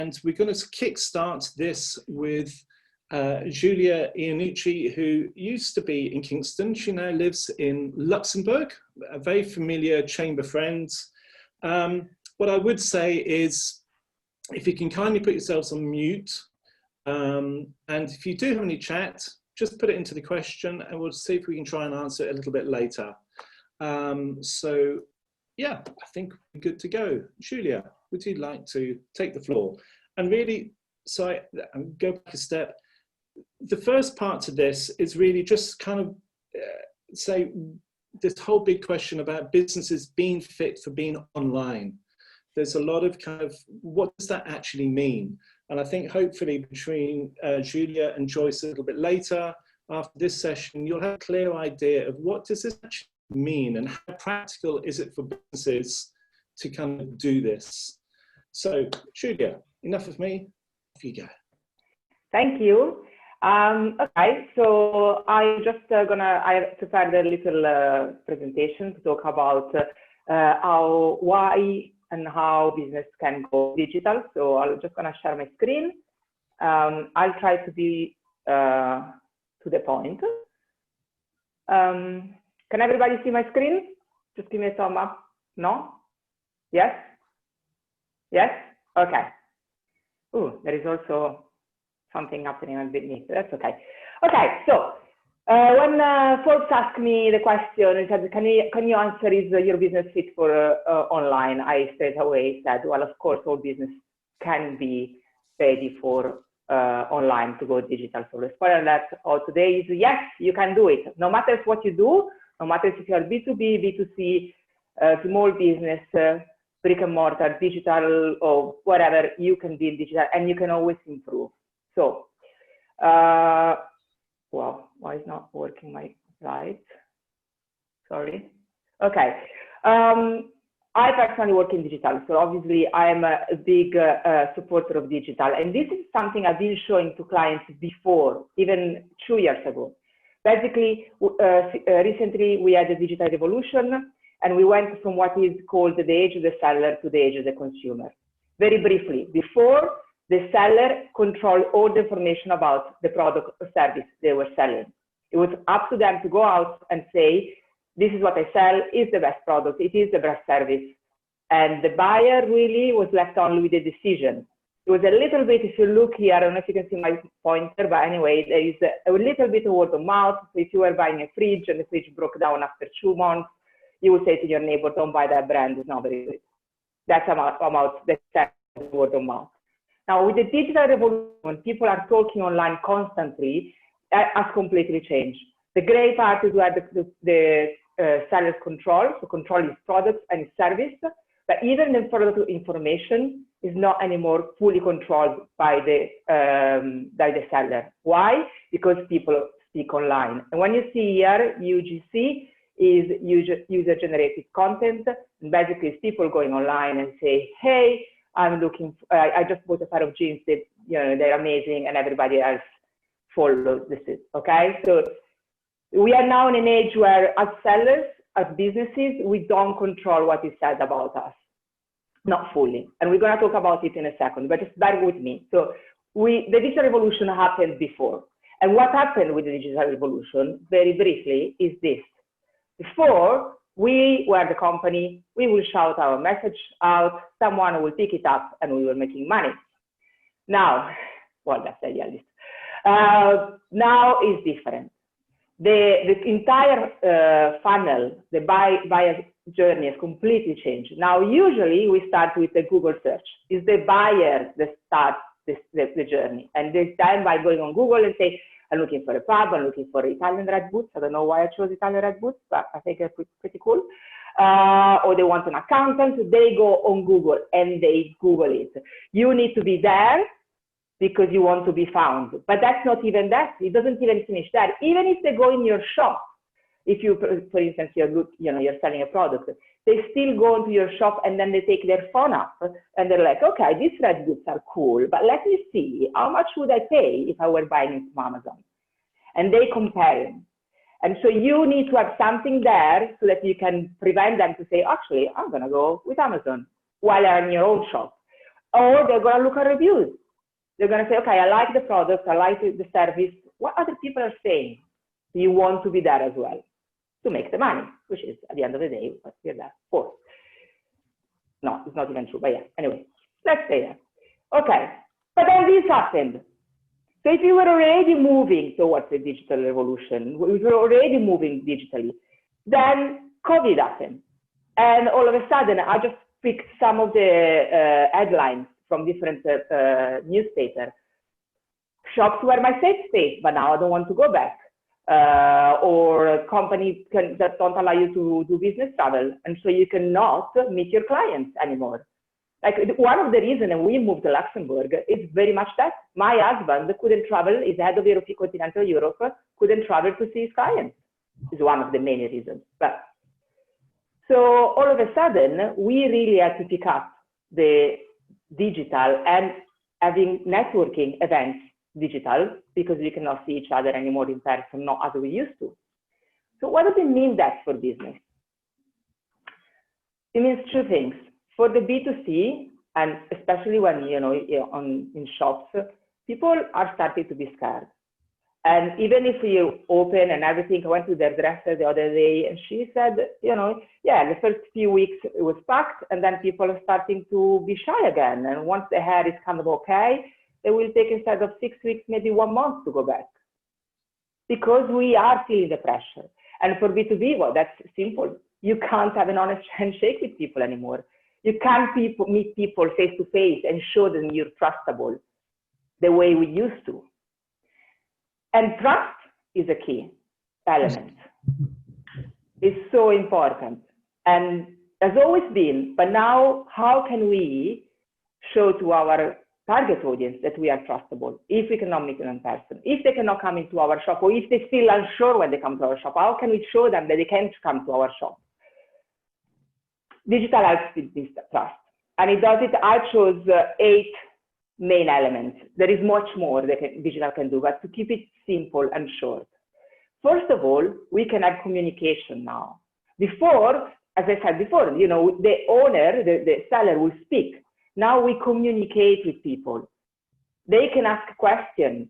and we're going to kickstart this with Giulia Iannucci, who used to be in Kingston. She now lives in Luxembourg, a very familiar chamber friend. What I would say is, if you can kindly put yourselves on mute, and if you do have any chat, just put it into the question and we'll see if we can try and answer it a little bit later. So yeah, I think we're good to go. Giulia, would you like to take the floor? And really, so I'm go back a step. The first part to this is really just kind of say this whole big question about businesses being fit for being online. There's a lot of kind of, what does that actually mean? And I think hopefully between Giulia and Joyce a little bit later, after this session, you'll have a clear idea of what does this actually mean and how practical is it for businesses to kind of do this. So Giulia, enough of me, off you go. Thank you. Okay, so I'm just I prepared a little presentation to talk about why and how business can go digital. So I'm just gonna share my screen. I'll try to be to the point. Can everybody see my screen? Just give me a thumb up. No? Yes? Yes? Okay. Ooh, there is also something happening underneath. That's okay. Okay, so when folks ask me the question, it says, can you answer, is your business fit for online? I straight away said, well, of course, all business can be ready for online to go digital. So the spoiler alert of today is yes, you can do it. No matter what you do, no matter if you are B2B, B2C, small business, brick and mortar, digital, or whatever, you can be digital and you can always improve. So, well, why is not working my slides? Sorry. Okay. I personally work in digital, so obviously I'm a big supporter of digital, and this is something I've been showing to clients before, even 2 years ago. Basically, recently we had a digital revolution, and we went from what is called the age of the seller to the age of the consumer. Very briefly, before, the seller controlled all the information about the product or service they were selling. It was up to them to go out and say, this is what I sell, is the best product, it is the best service. And the buyer really was left only with the decision. It was a little bit, if you look here, I don't know if you can see my pointer, but anyway, there is a little bit of word of mouth. So if you were buying a fridge and the fridge broke down after 2 months, you would say to your neighbor, don't buy that brand, it's not very good. That's about the word of mouth. Now, with the digital revolution, when people are talking online constantly, that has completely changed. The great part is where the seller's control, so control his products and his service, but even the product information is not anymore fully controlled by the seller. Why? Because people speak online. And when you see here, UGC is user-generated content, and basically it's people going online and say, hey, I'm looking, I just bought a pair of jeans that, you know, they're amazing, and everybody else follows this, okay? So we are now in an age where as sellers, as businesses, we don't control what is said about us, not fully. And we're gonna talk about it in a second, but just bear with me. So the digital revolution happened before. And what happened with the digital revolution, very briefly, is this. Before, we were the company, we will shout our message out, someone will pick it up, and we were making money. Now, well, that's idealist. Now is different. The entire funnel, the buyer journey has completely changed. Now, usually we start with a Google search. It's the buyer that starts the journey. And they start by going on Google and say, I'm looking for a pub, I'm looking for Italian red boots. I don't know why I chose Italian red boots, but I think they're pretty cool. Or they want an accountant, they go on Google and they Google it. You need to be there because you want to be found. But that's not even that. It doesn't even finish that. Even if they go in your shop, if you, for instance, you're selling a product, they still go into your shop and then they take their phone up and they're like, okay, these red boots are cool, but let me see, how much would I pay if I were buying it from Amazon? And they compare them. And so you need to have something there so that you can prevent them to say, actually, I'm gonna go with Amazon while they're in your own shop. Or they're going to look at reviews. They're going to say, okay, I like the product, I like the service. What other people are saying? You want to be there as well to make the money, which is at the end of the day what you're there for. No, it's not even true, but yeah, anyway, let's stay there. Okay, but then this happened. So if you were already moving towards the digital revolution, if you were already moving digitally, then COVID happened. And all of a sudden, I just picked some of the headlines from different newspapers. Shops were my safe space, but now I don't want to go back. Or companies that don't allow you to do business travel, and so you cannot meet your clients anymore. Like one of the reasons we moved to Luxembourg is very much that my husband couldn't travel, is head of continental Europe, couldn't travel to see his clients. Is one of the many reasons. But so all of a sudden, we really had to pick up the digital and having networking events digital, because we cannot see each other anymore in person, not as we used to. So what does it mean that for business? It means two things. For the B2C, and especially when, in shops, people are starting to be scared. And even if you open and everything, I went to their dresser the other day, and she said, yeah, the first few weeks it was packed, and then people are starting to be shy again. And once the hair is kind of okay, they will take, instead of 6 weeks, maybe 1 month to go back. Because we are feeling the pressure. And for B2B, well, that's simple. You can't have an honest handshake with people anymore. You can't meet people face to face and show them you're trustable the way we used to. And trust is a key element. It's so important. And has always been, but now how can we show to our target audience that we are trustable if we cannot meet them in person, if they cannot come into our shop, or if they feel unsure when they come to our shop, how can we show them that they can't come to our shop? Digital helps with this trust, and it does it. I chose 8 main elements. There is much more that digital can do, but to keep it simple and short. First of all, we can have communication now. Before, as I said before, the owner, the seller will speak. Now we communicate with people. They can ask questions.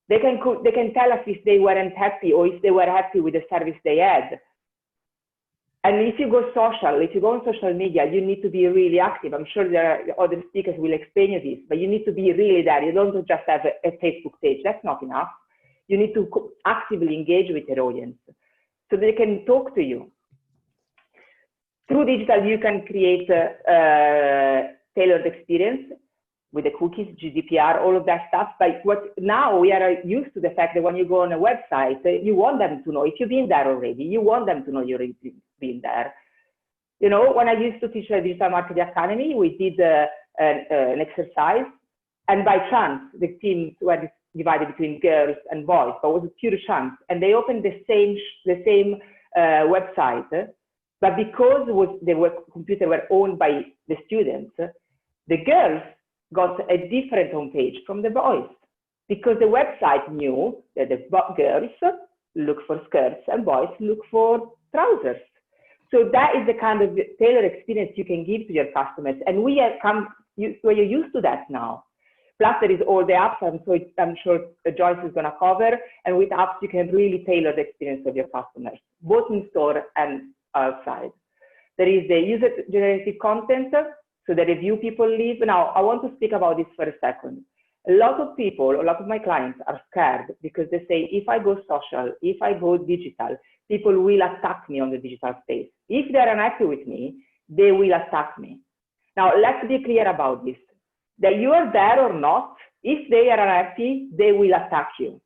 They can tell us if they weren't happy or if they were happy with the service they had. And if you go on social media, you need to be really active. I'm sure there are other speakers will explain you this, but you need to be really there. You don't just have a Facebook page. That's not enough. You need to actively engage with your audience so they can talk to you. Through digital, you can create tailored experience with the cookies, GDPR, all of that stuff. But now we are used to the fact that when you go on a website, you want them to know, if you've been there already, you want them to know you've been there. When I used to teach at Digital Marketing Academy, we did an exercise, and by chance, the teams were divided between girls and boys, but it was a pure chance. And they opened the same website, but because computers were owned by the students, the girls got a different homepage from the boys, because the website knew that the girls look for skirts and boys look for trousers. So that is the kind of tailored experience you can give to your customers. And you're used to that now. Plus there is all the apps, I'm sure Joyce is going to cover. And with apps, you can really tailor the experience of your customers, both in store and outside. There is the user-generated content, so the review people leave. Now, I want to speak about this for a second. A lot of my clients are scared because they say, if I go social, if I go digital, people will attack me on the digital space. If they're unhappy with me, they will attack me. Now, let's be clear about this. That you are there or not, if they are unhappy, they will attack you.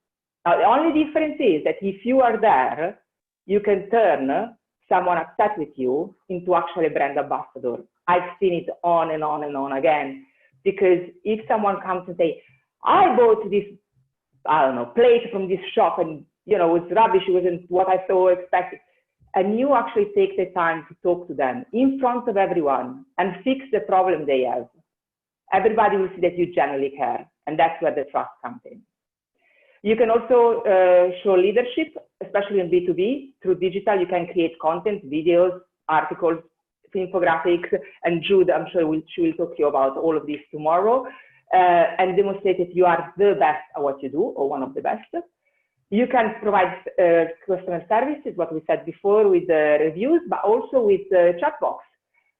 Now, the only difference is that if you are there, you can turn someone upset with you into actually a brand ambassador. I've seen it on and on and on again. Because if someone comes and say, I bought this, plate from this shop and, it was rubbish, it wasn't what I so expected. And you actually take the time to talk to them in front of everyone and fix the problem they have. Everybody will see that you genuinely care. And that's where the trust comes in. You can also show leadership, especially in B2B. Through digital, you can create content, videos, articles, infographics, and Jude, I'm sure she will talk to you about all of this tomorrow, and demonstrate that you are the best at what you do, or one of the best. You can provide customer services, what we said before, with the reviews, but also with the chat box.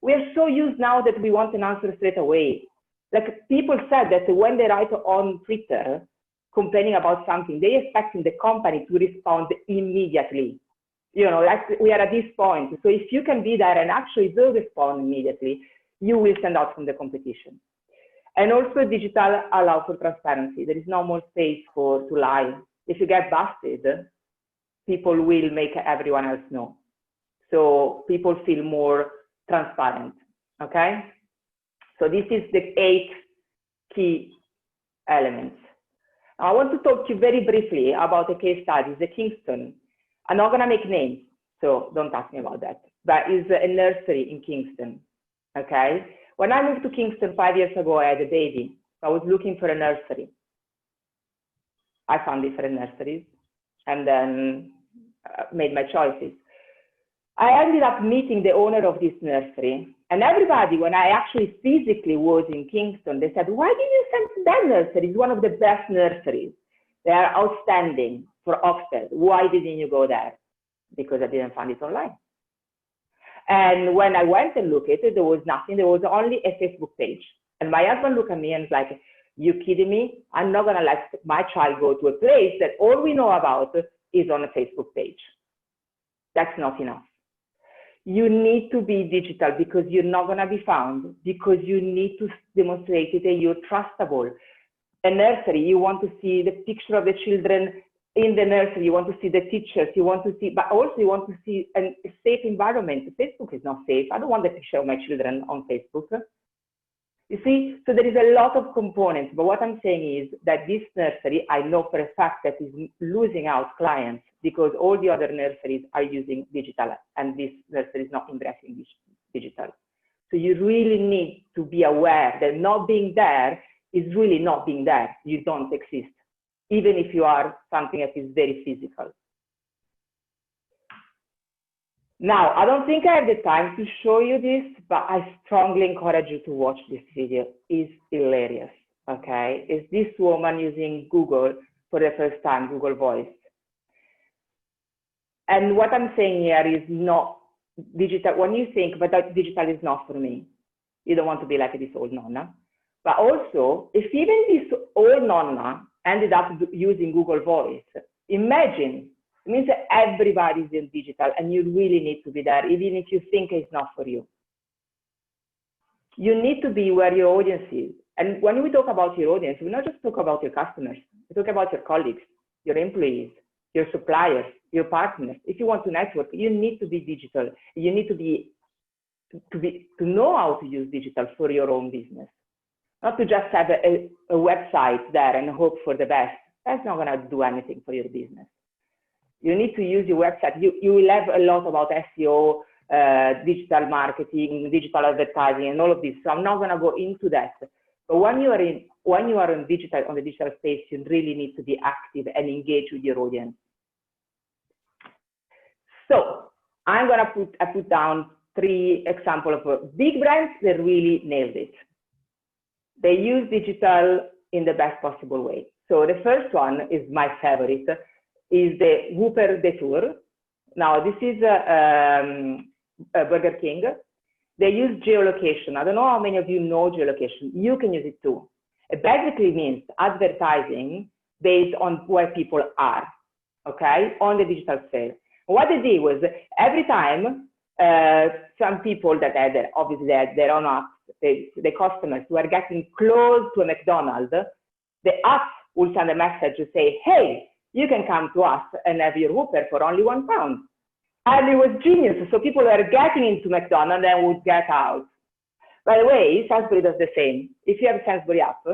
We are so used now that we want an answer straight away. Like people said that when they write on Twitter complaining about something, they expect the company to respond immediately. You know, like we are at this point. So if you can be there and actually do respond immediately, you will stand out from the competition. And also digital allows for transparency. There is no more space to lie. If you get busted, people will make everyone else know. So people feel more transparent, okay? So this is the 8 key elements. I want to talk to you very briefly about the case studies, the Kingston. I'm not gonna make names, so don't ask me about that. But it's a nursery in Kingston, okay? When I moved to Kingston 5 years ago, I had a baby. I was looking for a nursery. I found different nurseries and then made my choices. I ended up meeting the owner of this nursery, and everybody, when I actually physically was in Kingston, they said, why did you send to that nursery? It's one of the best nurseries. They are outstanding for Oxford. Why didn't you go there? Because I didn't find it online. And when I went and looked at it, there was nothing. There was only a Facebook page. And my husband looked at me and was like, you kidding me? I'm not gonna let my child go to a place that all we know about is on a Facebook page. That's not enough. You need to be digital because you're not gonna be found, because you need to demonstrate that you're trustable. A nursery, you want to see the picture of the children in the nursery, you want to see the teachers, you want to see, but also you want to see a safe environment. Facebook is not safe. I don't want the picture of my children on Facebook. You see, so there is a lot of components, but what I'm saying is that this nursery, I know for a fact that is losing out clients because all the other nurseries are using digital and this nursery is not embracing digital. So you really need to be aware that not being there is really not being there. You don't exist, even if you are something that is very physical. Now, I don't think I have the time to show you this, but I strongly encourage you to watch this video. It's hilarious, okay? It's this woman using Google for the first time, Google Voice. And what I'm saying here is not digital. When you think, but that digital is not for me, you don't want to be like this old nonna. But also, if even this old nonna ended up using Google Voice, imagine, it means that everybody's in digital and you really need to be there, even if you think it's not for you. You need to be where your audience is. And when we talk about your audience, we not just talk about your customers, we talk about your colleagues, your employees, your suppliers, your partners. If you want to network, you need to be digital. You need to know how to use digital for your own business. Not to just have a website there and hope for the best. That's not going to do anything for your business. You need to use your website. You will have a lot about SEO, digital marketing, digital advertising, and all of this. So I'm not going to go into that. But when you are on the digital space, you really need to be active and engage with your audience. So I'm going to put down 3 examples of big brands that really nailed it. They use digital in the best possible way. So the first one is my favorite, is the Whopper Detour. Now this is a Burger King. They use geolocation. I don't know how many of you know geolocation. You can use it too. It basically means advertising based on where people are, okay, on the digital sphere. What they did was every time some people that had obviously their own apps, the customers who are getting close to a McDonald's, the app will send a message to say, hey, you can come to us and have your Whopper for only £1. And it was genius. So people were getting into McDonald's and would get out. By the way, Sainsbury does the same. If you have a Sainsbury app,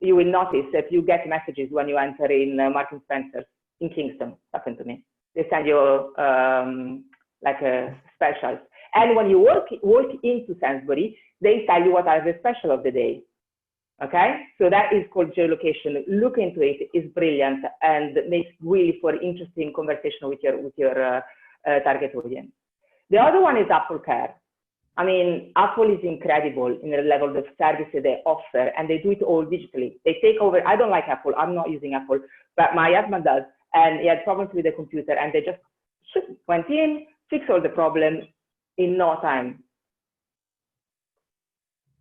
you will notice that you get messages when you enter in Marks & Spencer's in Kingston. Happened to me. They send you like a specials. And when you walk into Sainsbury, they tell you what are the special of the day. Okay, so that is called geolocation. Look into it; it's brilliant and makes really for interesting conversation with your target audience. The other one is Apple Care. I mean, Apple is incredible in the level of service that they offer, and they do it all digitally. They take over. I don't like Apple. I'm not using Apple, but my husband does, and he had problems with the computer, and they just went in, fixed all the problems in no time.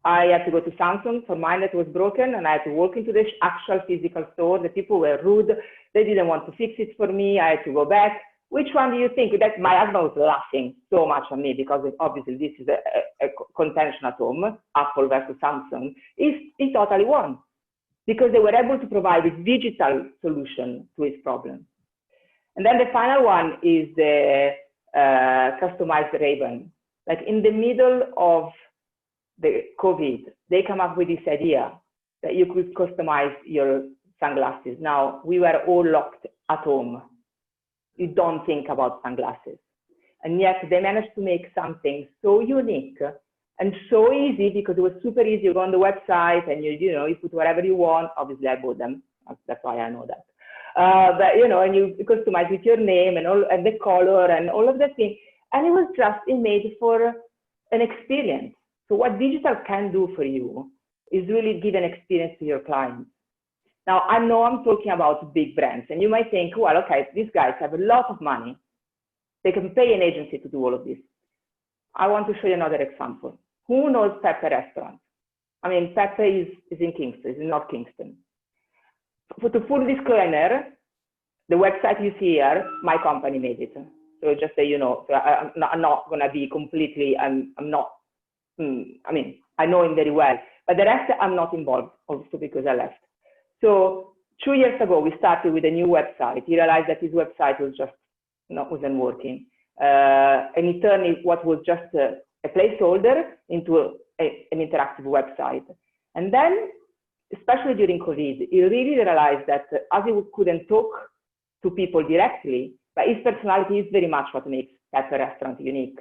I had to go to Samsung for mine that was broken, and I had to walk into the actual physical store. The people were rude. They didn't want to fix it for me. I had to go back. Which one do you think? That my husband was laughing so much at me because obviously this is a contention at home, Apple versus Samsung. He totally won because they were able to provide a digital solution to his problem. And then the final one is the customized ribbon. Like in the middle of the COVID, they come up with this idea that you could customize your sunglasses. Now, we were all locked at home. You don't think about sunglasses. And yet they managed to make something so unique and so easy because it was super easy. You go on the website and you put whatever you want. Obviously, I bought them. That's why I know that. But and you customize with your name and all, and the color and all of that thing. And it was just made for an experience. So what digital can do for you is really give an experience to your clients. Now, I know I'm talking about big brands, and you might think, well, okay, these guys have a lot of money. They can pay an agency to do all of this. I want to show you another example. Who knows Pepe Restaurant? I mean, Pepe is in Kingston, is in North Kingston. For the full disclaimer, the website you see here, my company made it. So just so you know, so I'm not going to be completely, I mean, I know him very well, but the rest I'm not involved, also because I left. So 2 years ago, we started with a new website. He realized that his website was just wasn't working. And he turned what was just a placeholder into an interactive website. And then, especially during COVID, he really realized that as he couldn't talk to people directly, but his personality is very much what makes Pepe Restaurant unique.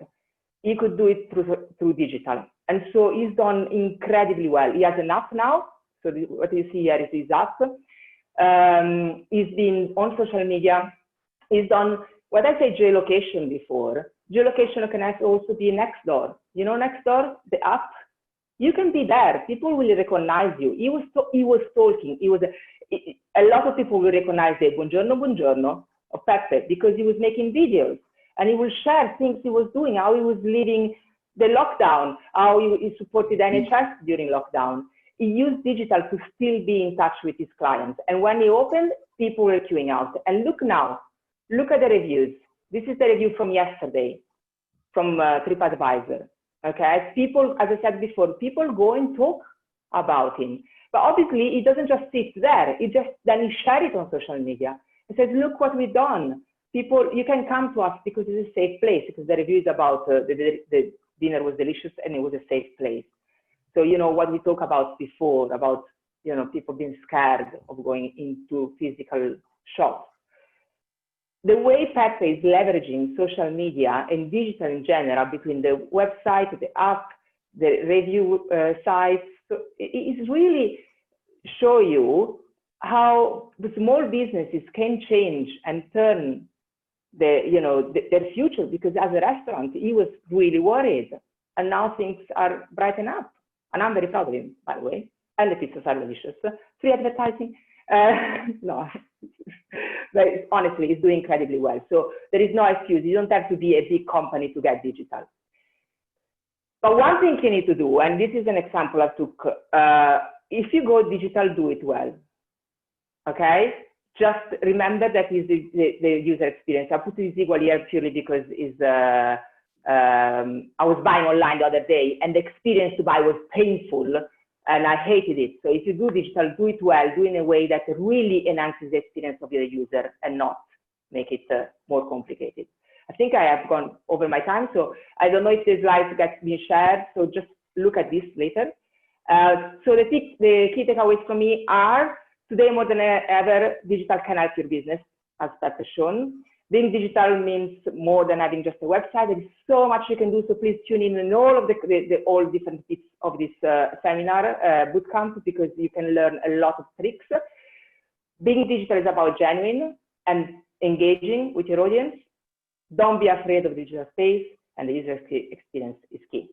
He could do it through digital. And so he's done incredibly well. He has an app now. So what you see here is his app. He's been on social media. He's done what I say geolocation before. Geolocation can also be Nextdoor. You know Nextdoor, the app? You can be there. People will recognize you. He was talking. A lot of people will recognize the buongiorno, buongiorno of Pepe because he was making videos. And he will share things he was doing, how he was leading the lockdown, how he supported NHS during lockdown. He used digital to still be in touch with his clients. And when he opened, people were queuing out. And look now, look at the reviews. This is the review from yesterday, from TripAdvisor. Okay, people, as I said before, people go and talk about him. But obviously, he doesn't just sit there. Then he shares it on social media. He says, look what we've done. People, you can come to us because it's a safe place, because the review is about the dinner was delicious and it was a safe place. So, what we talked about before, about, people being scared of going into physical shops. The way Pepe is leveraging social media and digital in general between the website, the app, the review sites, so it is really show you how the small businesses can change and turn their future, because as a restaurant, he was really worried. And now things are brighten up. And I'm very proud of him, by the way. And the pizzas are delicious. Free advertising. No, but honestly, he's doing incredibly well. So there is no excuse. You don't have to be a big company to get digital. But one thing you need to do, and this is an example I took, if you go digital, do it well. Okay? Just remember that is the user experience. I put this equal here purely because I was buying online the other day and the experience to buy was painful and I hated it. So if you do digital, do it well, do it in a way that really enhances the experience of your user and not make it more complicated. I think I have gone over my time, so I don't know if the slides get being shared, so just look at this later. So the key takeaways from me are, today more than ever, digital can help your business, as Pat has shown. Being digital means more than having just a website. There is so much you can do, so please tune in all of all different tips of this seminar, bootcamp, because you can learn a lot of tricks. Being digital is about genuine and engaging with your audience. Don't be afraid of digital space, and the user experience is key.